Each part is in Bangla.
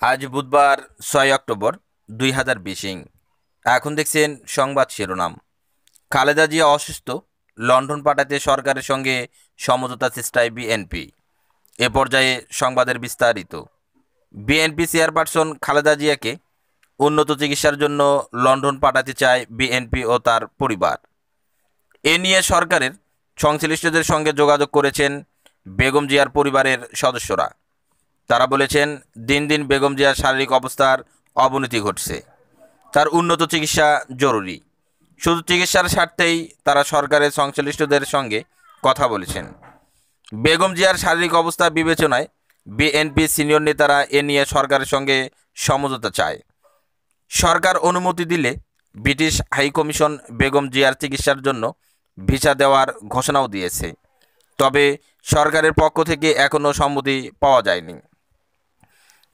আজ বুধবার 6 অক্টোবর 2020। এখন দেখছেন সংবাদ শিরোনাম। খালেদা জিয়া অসুস্থ, লন্ডন পাঠাতে সরকারের সঙ্গে সমঝোতা চেষ্টায় বিএনপি। এ পর্যায়ে সংবাদের বিস্তারিত। বিএনপি চেয়ারপারসন খালেদা জিয়াকে উন্নত চিকিৎসার জন্য লন্ডন পাঠাতে চায় বিএনপি ও তার পরিবার। এ নিয়ে সরকারের সংশ্লিষ্টদের সঙ্গে যোগাযোগ করেছেন বেগম জিয়ার পরিবারের সদস্যরা। তারা বলেছেন, দিন দিন বেগম জিয়ার শারীরিক অবস্থার অবনতি ঘটছে, তার উন্নত চিকিৎসা জরুরি। শুধু চিকিৎসার স্বার্থেই তারা সরকারের সংশ্লিষ্টদের সঙ্গে কথা বলেছেন। বেগম জিয়ার শারীরিক অবস্থা বিবেচনায় বিএনপি সিনিয়র নেতারা এ নিয়ে সরকারের সঙ্গে সমঝোতা চায়। সরকার অনুমতি দিলে ব্রিটিশ হাইকমিশন বেগম জিয়ার চিকিৎসার জন্য ভিসা দেওয়ার ঘোষণাও দিয়েছে। তবে সরকারের পক্ষ থেকে এখনও সম্মতি পাওয়া যায়নি।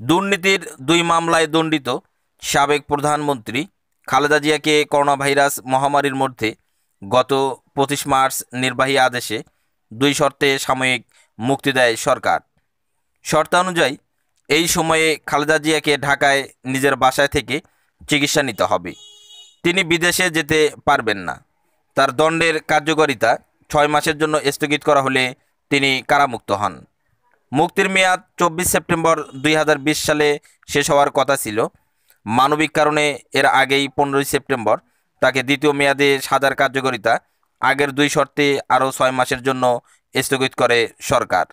দুর্নীতির 2 মামলায় দণ্ডিত সাবেক প্রধানমন্ত্রী খালেদা জিয়াকে করোনা ভাইরাস মহামারীর মধ্যে গত 25 মার্চ নির্বাহী আদেশে 2 শর্তে সাময়িক মুক্তি দেয় সরকার। শর্তানুযায়ী এই সময়ে খালেদা জিয়াকে ঢাকায় নিজের বাসায় থেকে চিকিৎসা নিতে হবে। তিনি বিদেশে যেতে পারবেন না। তার দণ্ডের কার্যকারিতা 6 মাসের জন্য স্থগিত করা হলে তিনি কারামুক্ত হন। মুক্তির মেয়াদ 24 সেপ্টেম্বর 2020 সালে শেষ হওয়ার কথা ছিল। মানবিক কারণে এর আগেই 15 সেপ্টেম্বর তাকে দ্বিতীয় মেয়াদে সাজার কার্যকারিতা আগের 2 শর্তে আরও 6 মাসের জন্য স্থগিত করে সরকার।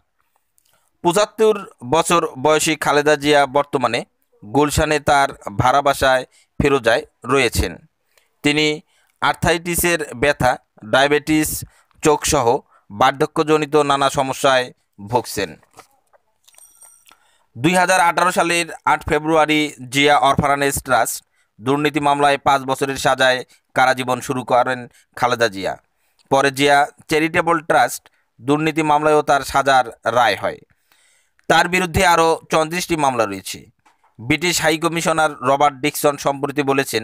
75 বছর বয়সী খালেদা জিয়া বর্তমানে গুলশানে তার ভাড়া বাসায় ফিরোজায় রয়েছেন। তিনি আর্থাইটিসের ব্যথা, ডায়াবেটিস, চোখসহ বার্ধক্যজনিত নানা সমস্যায় ভুগছেন। 2018 সালের 8 ফেব্রুয়ারি জিয়া অরফানেজ ট্রাস্ট দুর্নীতি মামলায় 5 বছরের সাজায় কারাজীবন শুরু করেন খালেদা জিয়া। পরে জিয়া চ্যারিটেবল ট্রাস্ট দুর্নীতি মামলায়ও তার সাজার রায় হয়। তার বিরুদ্ধে আরও 34টি মামলা রয়েছে। ব্রিটিশ হাইকমিশনার রবার্ট ডিকসন সম্প্রতি বলেছেন,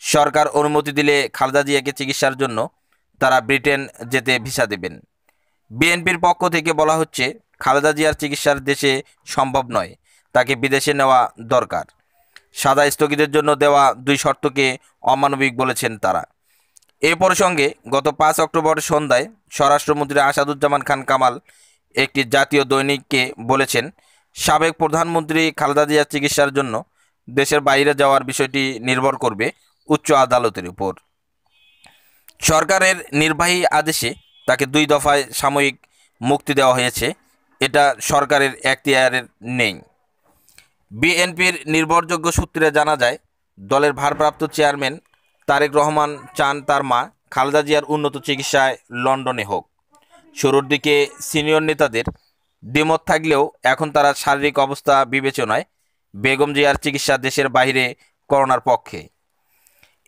সরকার অনুমতি দিলে খালেদা জিয়াকে চিকিৎসার জন্য তারা ব্রিটেন যেতে ভিসা দেবেন। বিএনপির পক্ষ থেকে বলা হচ্ছে, খালেদা জিয়ার চিকিৎসার দেশে সম্ভব নয়, তাকে বিদেশে নেওয়া দরকার। সাদা স্থগিতের জন্য দেওয়া 2 শর্তকে অমানবিক বলেছেন তারা। এ প্রসঙ্গে গত 5 অক্টোবর সন্ধ্যায় স্বরাষ্ট্রমন্ত্রী আসাদুজ্জামান খান কামাল একটি জাতীয় দৈনিককে বলেছেন, সাবেক প্রধানমন্ত্রী খালেদা জিয়ার চিকিৎসার জন্য দেশের বাইরে যাওয়ার বিষয়টি নির্ভর করবে উচ্চ আদালতের উপর। সরকারের নির্বাহী আদেশে তাকে 2 দফায় সাময়িক মুক্তি দেওয়া হয়েছে। এটা সরকারের এখতিয়ারে নেই। বিএনপির নির্ভরযোগ্য সূত্রে জানা যায়, দলের ভারপ্রাপ্ত চেয়ারম্যান তারেক রহমান চান তার মা খালেদা জিয়ার উন্নত চিকিৎসায় লন্ডনে হোক। শুরুর দিকে সিনিয়র নেতাদের দ্বিমত থাকলেও এখন তারা শারীরিক অবস্থা বিবেচনায় বেগম জিয়ার চিকিৎসা দেশের বাইরে করোনার পক্ষে।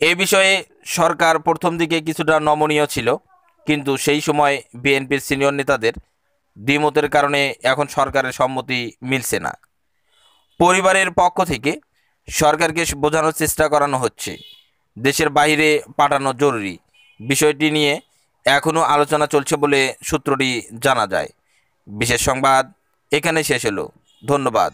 এ বিষয়ে সরকার প্রথম দিকে কিছুটা নমনীয় ছিল, কিন্তু সেই সময় বিএনপির সিনিয়র নেতাদের দ্বিমতের কারণে এখন সরকারের সম্মতি মিলছে না। পরিবারের পক্ষ থেকে সরকারকে বোঝানোর চেষ্টা করানো হচ্ছে, দেশের বাইরে পাঠানো জরুরি। বিষয়টি নিয়ে এখনও আলোচনা চলছে বলে সূত্রটি জানা যায়। বিশেষ সংবাদ এখানে শেষ হলো। ধন্যবাদ।